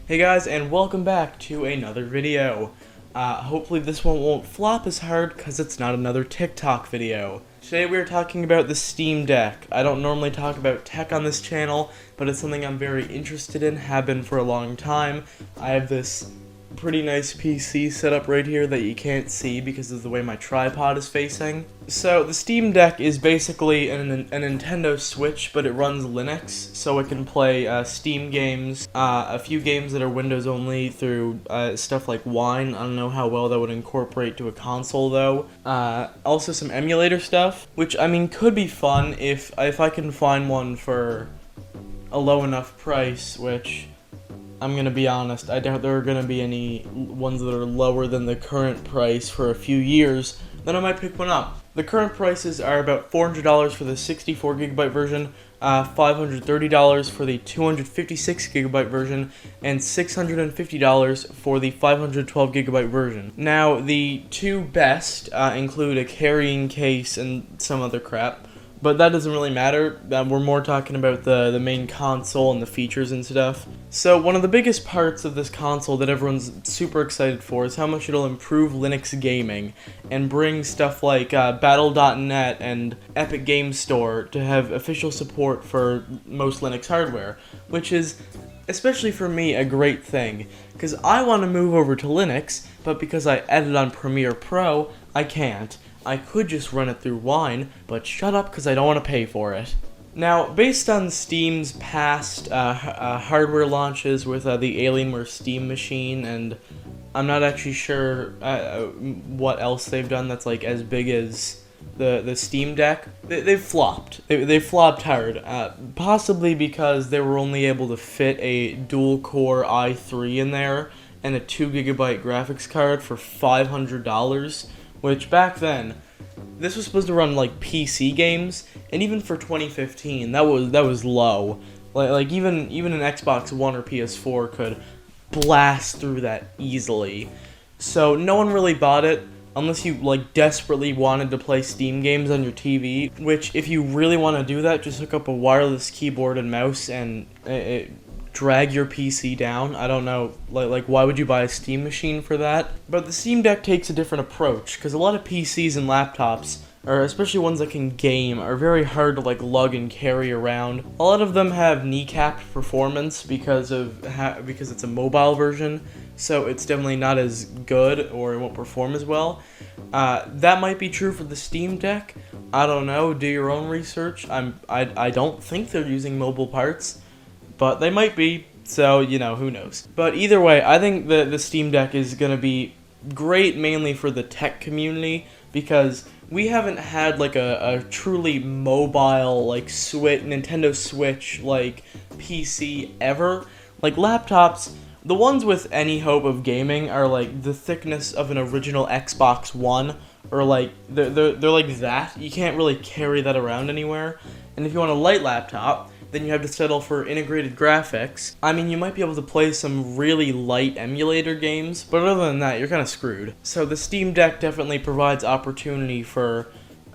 Hey guys, and welcome back to another video. Hopefully this one won't flop as hard because it's not another TikTok video. Today we are talking about the Steam Deck. I don't normally talk about tech on this channel, but it's something I'm very interested in, have been for a long time. I have this pretty nice PC set up right here that you can't see because of the way my tripod is facing. So the Steam Deck is basically a Nintendo Switch, but it runs Linux, so it can play Steam games, a few games that are Windows only through stuff like Wine. I don't know how well that would incorporate to a console though. Also some emulator stuff, which I mean could be fun if I can find one for a low enough price, which I'm gonna be honest, I doubt there are gonna be any ones that are lower than the current price for a few years, then I might pick one up. The current prices are about $400 for the 64GB version, $530 for the 256GB version, and $650 for the 512GB version. Now, the two best include a carrying case and some other crap, but that doesn't really matter. We're more talking about the main console and the features and stuff. So one of the biggest parts of this console that everyone's super excited for is how much it'll improve Linux gaming and bring stuff like Battle.net and Epic Games Store to have official support for most Linux hardware, which is, especially for me, a great thing, because I want to move over to Linux, but because I edit on Premiere Pro, I can't. I could just run it through Wine, but shut up because I don't want to pay for it. Now, based on Steam's past hardware launches with the Alienware Steam Machine, and I'm not actually sure what else they've done that's like as big as the Steam Deck, they've flopped. They flopped hard, possibly because they were only able to fit a dual-core i3 in there and a 2GB graphics card for $500, which back then, this was supposed to run like PC games, and even for 2015, that was low. Like even an Xbox One or PS4 could blast through that easily. So no one really bought it unless you like desperately wanted to play Steam games on your TV. Which, if you really want to do that, just hook up a wireless keyboard and mouse and drag your PC down. I don't know, like why would you buy a Steam machine for that? But the Steam Deck takes a different approach, because a lot of PCs and laptops, or especially ones that can game, are very hard to like lug and carry around. A lot of them have kneecapped performance because it's a mobile version, so it's definitely not as good, or it won't perform as well. That might be true for the Steam Deck. I don't know, do your own research. I don't think they're using mobile parts, but they might be, so, you know, who knows. But either way, I think the Steam Deck is going to be great mainly for the tech community, because we haven't had, like, a truly mobile, like, Nintendo Switch, like, PC ever. Like, laptops, the ones with any hope of gaming are, like, the thickness of an original Xbox One, or, like, they're like that. You can't really carry that around anywhere. And if you want a light laptop, then you have to settle for integrated graphics. I mean, you might be able to play some really light emulator games, but other than that, you're kind of screwed. So the Steam Deck definitely provides opportunity for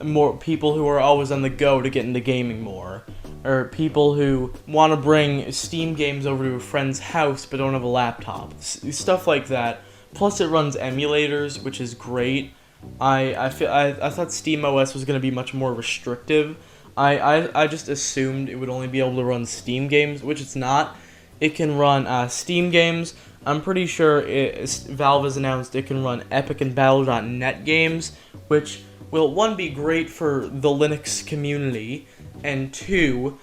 more people who are always on the go to get into gaming more, or people who want to bring Steam games over to a friend's house but don't have a laptop. Stuff like that. Plus it runs emulators, which is great. I thought SteamOS was going to be much more restrictive. I just assumed it would only be able to run Steam games, which it's not. It can run Steam games. I'm pretty sure Valve has announced it can run Epic and Battle.net games, which will, one, be great for the Linux community, and two,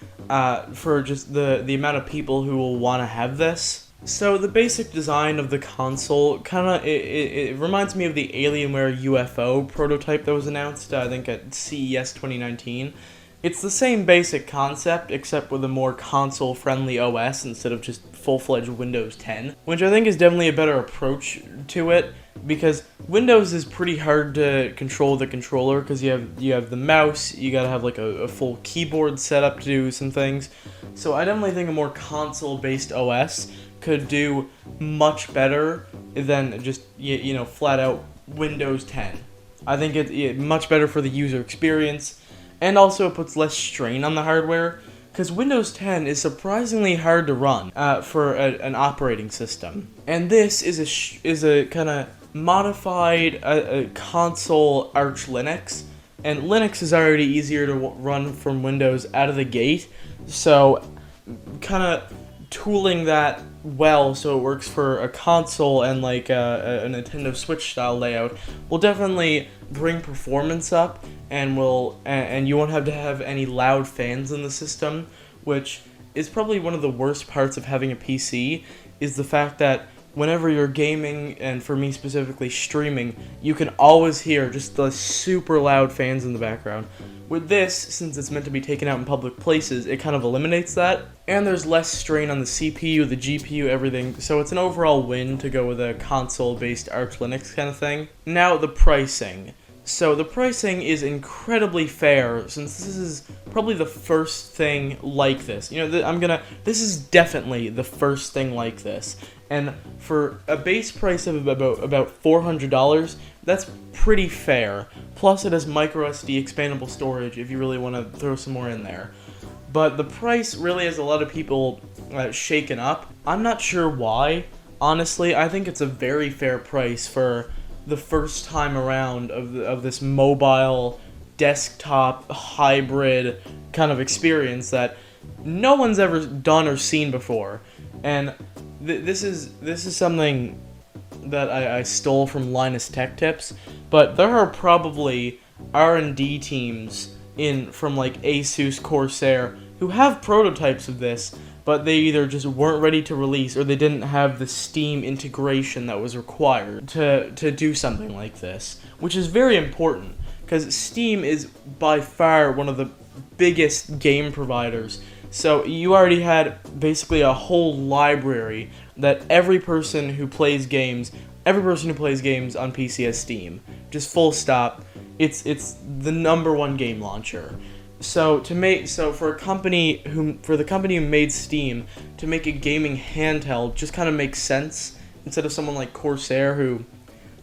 for just the amount of people who will want to have this. So the basic design of the console it reminds me of the Alienware UFO prototype that was announced, I think at CES 2019. It's the same basic concept, except with a more console-friendly OS instead of just full-fledged Windows 10, which I think is definitely a better approach to it, because Windows is pretty hard to control the controller, because you have the mouse, you gotta have like a full keyboard setup to do some things. So I definitely think a more console-based OS could do much better than just flat-out Windows 10. I think it's much better for the user experience. And also it puts less strain on the hardware, because Windows 10 is surprisingly hard to run for an operating system. And this is a kind of modified console Arch Linux, and Linux is already easier to run from Windows out of the gate, so kind of tooling that well so it works for a console and like a Nintendo Switch style layout will definitely bring performance up, and you won't have to have any loud fans in the system, which is probably one of the worst parts of having a PC, is the fact that whenever you're gaming, and for me specifically streaming, you can always hear just the super loud fans in the background. With this, since it's meant to be taken out in public places, it kind of eliminates that, and there's less strain on the CPU, the GPU, everything, so it's an overall win to go with a console-based Arch Linux kind of thing. Now, the pricing. So the pricing is incredibly fair, since this is probably the first thing like this. You know, this is definitely the first thing like this. And for a base price of about $400, that's pretty fair. Plus it has microSD expandable storage if you really want to throw some more in there. But the price really has a lot of people shaken up. I'm not sure why. Honestly, I think it's a very fair price for the first time around of this mobile desktop hybrid kind of experience that no one's ever done or seen before. And this is something that I stole from Linus Tech Tips, but there are probably R&D teams from like Asus, Corsair, who have prototypes of this, but they either just weren't ready to release, or they didn't have the Steam integration that was required to do something like this, which is very important, because Steam is by far one of the biggest game providers. So you already had basically a whole library that every person who plays games on PC has Steam. Just full stop. It's the #1 game launcher. So for the company who made Steam to make a gaming handheld just kind of makes sense, instead of someone like Corsair who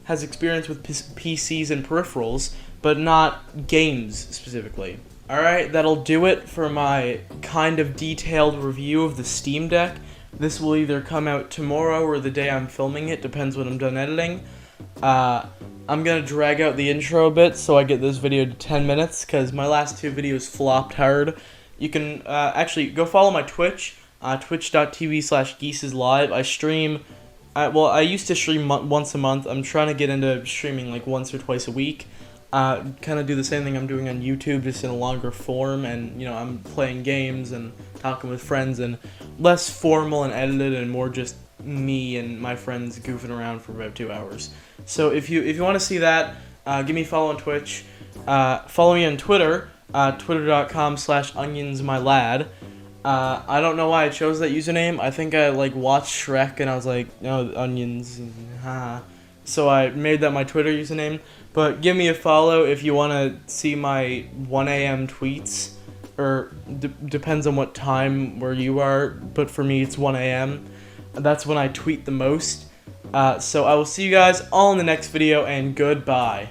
has experience with PCs and peripherals, but not games specifically. Alright, that'll do it for my kind of detailed review of the Steam Deck. This will either come out tomorrow or the day I'm filming it, depends when I'm done editing. I'm gonna drag out the intro a bit so I get this video to 10 minutes, because my last 2 videos flopped hard. You can actually go follow my Twitch, twitch.tv/geeseslive. I stream, I used to stream once a month. I'm trying to get into streaming like once or twice a week. Kind of do the same thing I'm doing on YouTube, just in a longer form, and I'm playing games and talking with friends, and less formal and edited, and more just me and my friends goofing around for about 2 hours. So if you want to see that, give me a follow on Twitch. Follow me on Twitter, twitter.com/onionsmylad. I don't know why I chose that username. I think I watched Shrek and I was like, no, onions, so I made that my Twitter username. But give me a follow if you want to see my 1 a.m. tweets, or depends on what time where you are, but for me it's 1 a.m. That's when I tweet the most. So I will see you guys all in the next video, and goodbye.